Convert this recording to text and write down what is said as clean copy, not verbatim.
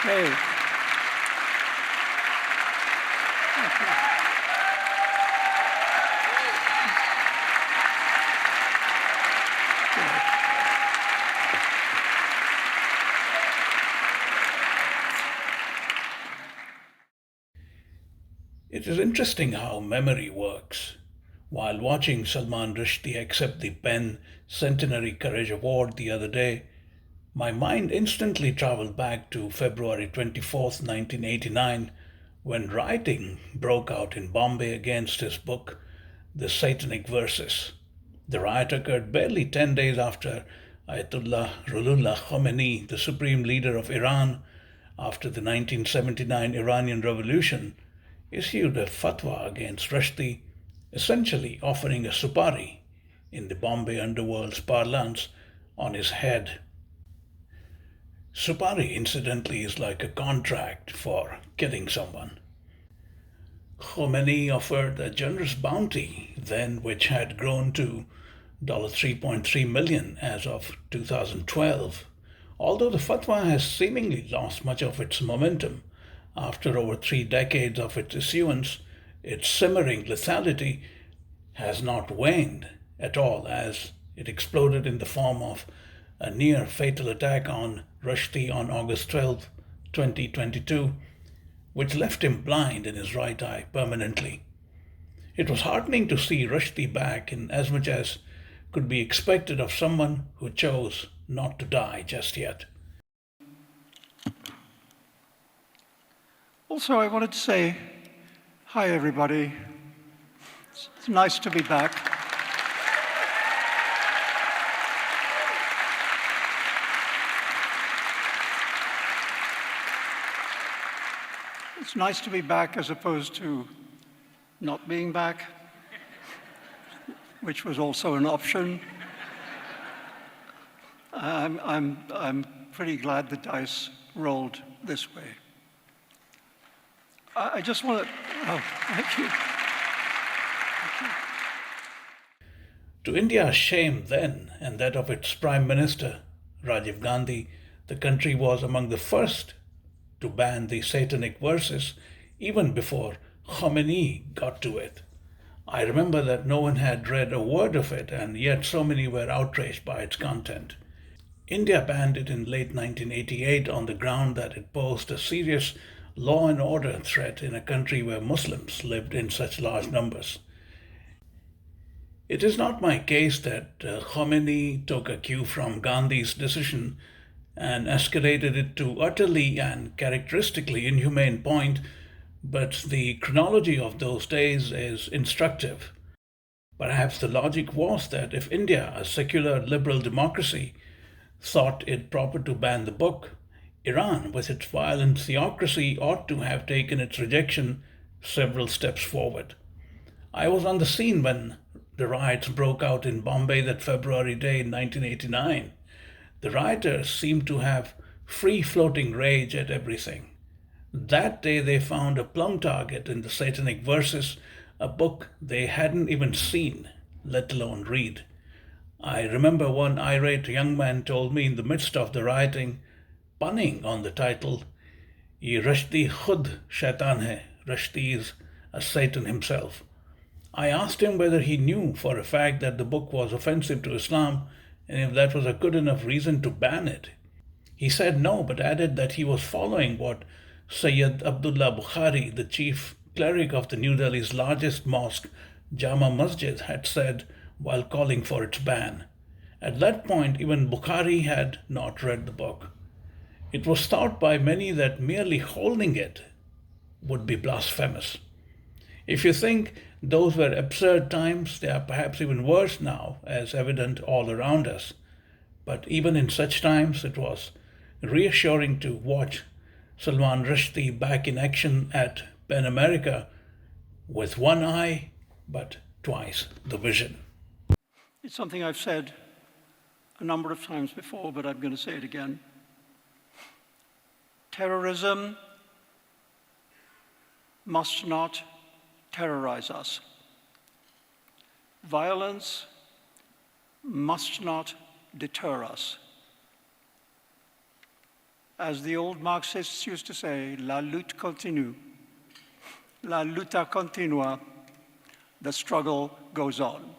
Hey. It is interesting how memory works. While watching Salman Rushdie accept the PEN Centenary Courage Award the other day, my mind instantly traveled back to February 24th, 1989, when rioting broke out in Bombay against his book, The Satanic Verses. The riot occurred barely 10 days after Ayatollah Ruhollah Khomeini, the supreme leader of Iran, after the 1979 Iranian Revolution, issued a fatwa against Rushdie, essentially offering a supari, in the Bombay underworld's parlance, on his head. Supari, incidentally, is like a contract for killing someone. Khomeini offered a generous bounty, then which had grown to $3.3 million as of 2012. Although the fatwa has seemingly lost much of its momentum after over 3 decades of its issuance, its simmering lethality has not waned at all as it exploded in the form of a near fatal attack on Rushdie on August 12, 2022, which left him blind in his right eye permanently. It was heartening to see Rushdie back in as much as could be expected of someone who chose not to die just yet. Also, I wanted to say hi, everybody. It's nice to be back. It's nice to be back as opposed to not being back, which was also an option. I'm pretty glad the dice rolled this way. I just want to, oh, thank you. To India's shame then, and that of its Prime Minister, Rajiv Gandhi, the country was among the first to ban the Satanic Verses even before Khomeini got to it. I remember that no one had read a word of it, and yet so many were outraged by its content. India banned it in late 1988 on the ground that it posed a serious law and order threat in a country where Muslims lived in such large numbers. It is not my case that Khomeini took a cue from Gandhi's decision and escalated it to utterly and characteristically inhumane point, but the chronology of those days is instructive. Perhaps the logic was that if India, a secular liberal democracy, thought it proper to ban the book, Iran, with its violent theocracy, ought to have taken its rejection several steps forward. I was on the scene when the riots broke out in Bombay that February day in 1989. The rioters seemed to have free floating rage at everything. That day they found a plum target in the Satanic Verses, a book they hadn't even seen, let alone read. I remember one irate young man told me in the midst of the rioting, punning on the title, Ye Rushdie Khud Shaitan hai, Rushdie is a Satan himself. I asked him whether he knew for a fact that the book was offensive to Islam and if that was a good enough reason to ban it. He said no, but added that he was following what Sayyid Abdullah Bukhari, the chief cleric of the New Delhi's largest mosque, Jama Masjid, had said while calling for its ban. At that point, even Bukhari had not read the book. It was thought by many that merely holding it would be blasphemous. If you think those were absurd times, they are perhaps even worse now, as evident all around us. But even in such times, it was reassuring to watch Salman Rushdie back in action at PEN America with one eye, but twice the vision. It's something I've said a number of times before, but I'm going to say it again. Terrorism must not terrorize us. Violence must not deter us. As the old Marxists used to say, la lutte continue. La lutta continua. The struggle goes on.